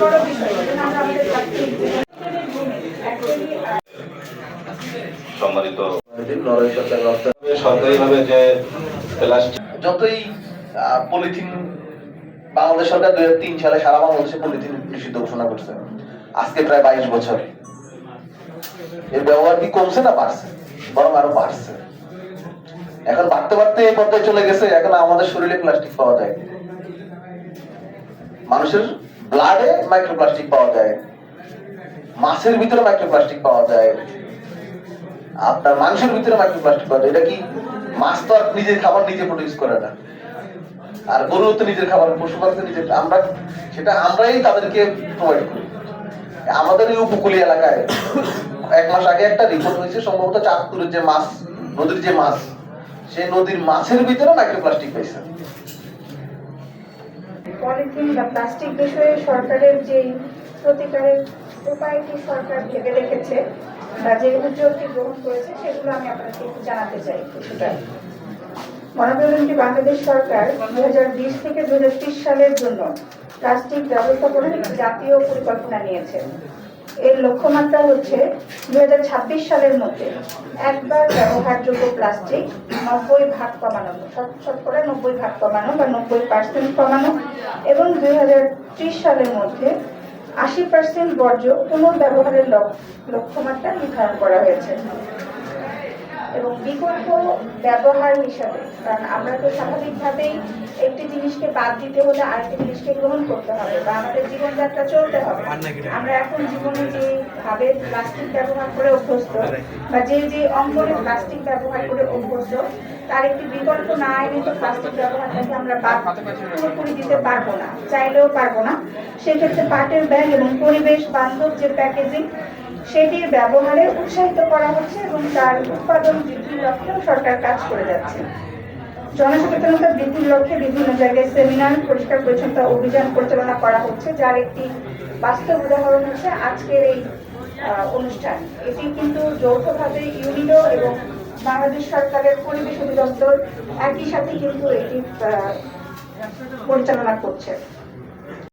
বড় বিষয়। আমরা আমাদের সম্মানিত সরকারিভাবে যে প্লাস্টিক যতই পলিথিন বাংলাদেশ সরকার 2003 সালে সারা বাংলাদেশে পলিথিন নিষিদ্ধ ঘোষণা করছে, আজকে প্রায় 22 বছর এর ব্যবহার কি কমছে না বাড়ছে? বরং আরো বাড়ছে। এখন বাড়তে বাড়তে এই পর্যায়ে চলে গেছে, এখন আমাদের শরীরে প্লাস্টিক পাওয়া যায়, মানুষের ব্লাডে মাইক্রোপ্লাস্টিক পাওয়া যায়, মাছের ভিতরে মাইক্রোপ্লাস্টিক পাওয়া যায়, আপনার মাংসের ভিতরে মাইক্রোপ্লাস্টিক পাওয়া যায়। এটা কি মাছ তো আর নিজের খাবার নিজে প্রডিউস করে না, আর গরু তো নিজের খাবার, পশু পাখি নিজের, আমরা সেটা আমরাই তাদেরকে প্রোভাইড করি। আমাদের এই উপকূলীয় এলাকায় 1 মাস আগে একটা রিপোর্ট হয়েছে, সম্ভবত চাঁদপুরের যে মাছ, নদীর যে মাছ, সেই নদীর মাছের ভিতরে মাইক্রোপ্লাস্টিক পাইছে। পলিথিন বা প্লাস্টিক বিষয়ে সরকারের যে প্রতিকারের উপায়টি সরকার ভেবে রেখেছে বা যে উদ্যোগটি গ্রহণ করেছে সেগুলো আমি আপনাকে একটু জানাতে চাই কিছুটা। গণপ্রজাতন্ত্রী বাংলাদেশ সরকার 2020 থেকে 2030 সালের জন্য প্লাস্টিক ব্যবস্থাপনার একটি জাতীয় পরিকল্পনা নিয়েছে। এর লক্ষ্যমাত্রা হচ্ছে 2026 সালের মধ্যে একবার ব্যবহারযোগ্য প্লাস্টিক 90% কমানো, শতকরা 90% কমানো বা 90% কমানো, এবং 2030 সালের মধ্যে 80% বর্জ্য পুনর্ব্যবহারের লক্ষ্যমাত্রা নির্ধারণ করা হয়েছে। এবং বিকল্প ব্যবহার হিসাবে, কারণ আমরা তো স্বাভাবিকভাবেই একটি জিনিসকে বাদ দিতে হলে আরেকটি জিনিসকে গ্রহণ করতে হবে বা আমাদের জীবনযাত্রা চলতে হবে। আমরা এখন জীবনে যে ভাবে প্লাস্টিক ব্যবহার করে অভ্যস্ত বা যে অঙ্গনে প্লাস্টিক ব্যবহার করে অভ্যস্ত, তার একটি বিকল্প না এনে তো প্লাস্টিক ব্যবহারটাকে আমরা পুরোপুরি দিতে পারবো না, চাইলেও পারবো না। সেক্ষেত্রে পাটের ব্যাগ এবং পরিবেশ বান্ধব যে প্যাকেজিং, সেটির ব্যবহারে উৎসাহিত করা হচ্ছে এবং তার উৎপাদন বৃদ্ধির লক্ষ্যেও সরকার কাজ করে যাচ্ছে। জনসচেতনতা বৃদ্ধির লক্ষ্যে বিভিন্ন জায়গায় সেমিনার, পরিষ্কার পরিচ্ছন্নতা অভিযান পরিচালনা করা হচ্ছে, যার একটি বাস্তব উদাহরণ হচ্ছে আজকের এই অনুষ্ঠান। এটি কিন্তু যৌথভাবে ইউনিডো এবং বাংলাদেশ সরকারের পরিবেশ অধিদপ্তর একই সাথে কিন্তু এটি পরিচালনা করছে।